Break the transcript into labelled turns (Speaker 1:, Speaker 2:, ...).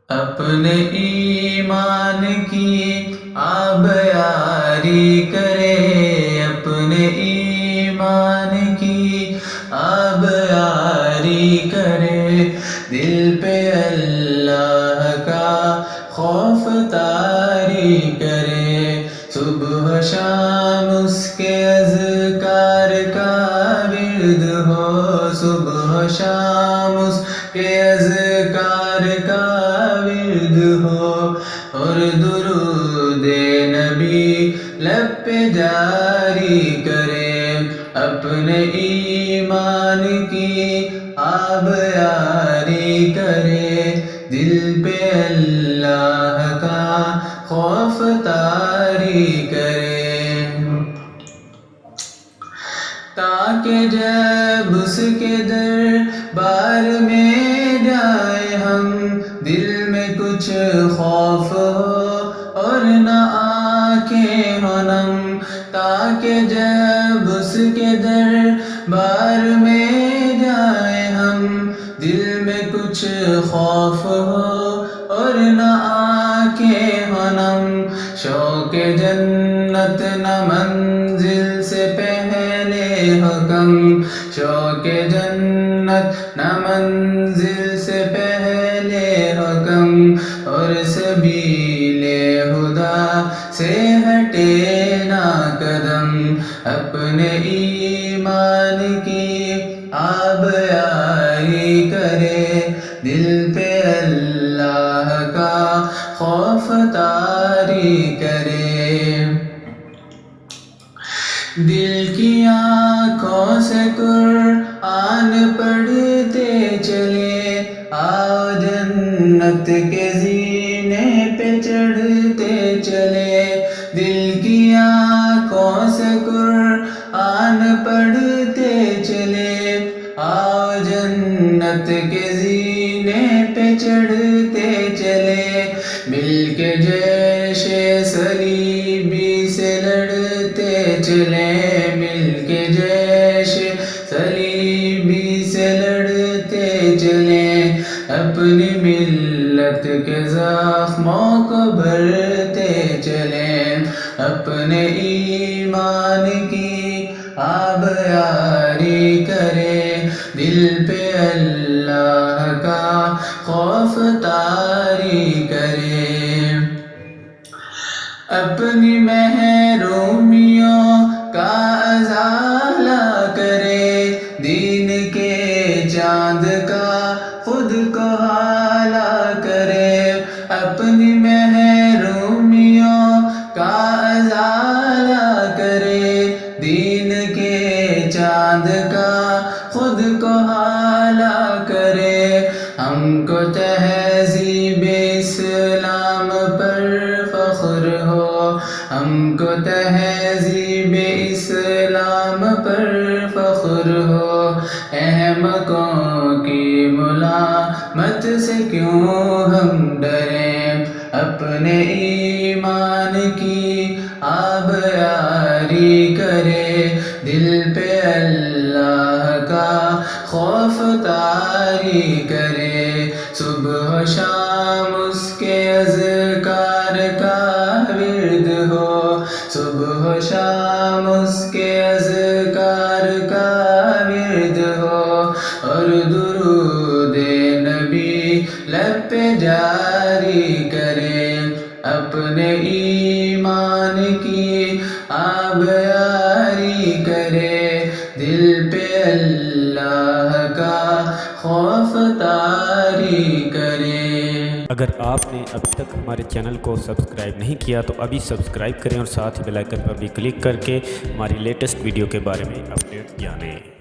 Speaker 1: اپنے ایمان کی آبیاری کرے، اپنے ایمان کی آبیاری کرے، دل پہ اللہ کا خوف طاری کرے، صبح و شام اس کے اذکار کا ورد ہو، صبح و شام اس کے اذکار کا ورد ہو، اور درود نبی لب پہ جاری کرے، اپنے ایمان کی آبیاری کرے، دل پہ اللہ کا خوف طاری کرے، تاکہ جب اس کے دربار میں جائے ہم، دل میں کچھ خوف ہو اور نہ آنکھیں ہو نم، تاکہ جب اس کے دربار میں جائے ہم، دل میں کچھ خوف ہو اور نہ آنکھیں ہو نم، شوق جنت نہ منزل سے پہلے ہو کم، شوق جنت نہ منزل سے پہلے ہو کم، اور سبیل خدا سے ہٹے نہ قدم، اپنے ایمان کی آبیاری کرے، دل پہ اللہ کا خوف طاری کرے، دل کی آنکھوں سے قرآن پڑھتے چلے، آؤ جنت کے زینے پہ چڑھتے چلے، دل کی آنکھوں سے قرآن پڑھتے چلے، آؤ جنت کے زینے پہ چڑھتے چلے، مل کے جیش صلیبی سے لڑتے چلے، مل کے جیش صلیبی سے لڑتے چلے، اپنی ملت کے زخموں کو بھرتے چلے، اپنے ایمان کی آبیاری کرے، دل پہ اللہ کا خوف طاری کرے، اپنی محرومیوں کا ازالہ کرے، دین کے چاند کا خود کو حالہ کرے، اپنی محرومیوں کا ازالہ کرے، دین کے چاند کا خود کو حالہ کرے، ہم کو تہذیب اسلام پر فخر ہو، ہم کو تہذیب اسلام پر فخر ہو، احمقوں کی ملامت سے کیوں ہم ڈریں، اپنے ایمان کی آبیاری کرے، دل پہ اللہ کا خوف طاری کرے، صبح و شام اس کے اذکار کا ورد ہو، صبح و شام اس کے اذکار کا ورد ہو، اور درود نبی لب پہ جاری کرے، اپنے ایمان کی آبیاری کرے، دل پہ اللہ کا خوف طاری کرے۔
Speaker 2: اگر آپ نے ابھی تک ہمارے چینل کو سبسکرائب نہیں کیا تو ابھی سبسکرائب کریں، اور ساتھ ہی بیل آئکن پر بھی کلک کر کے ہماری لیٹسٹ ویڈیو کے بارے میں اپڈیٹ جانیں۔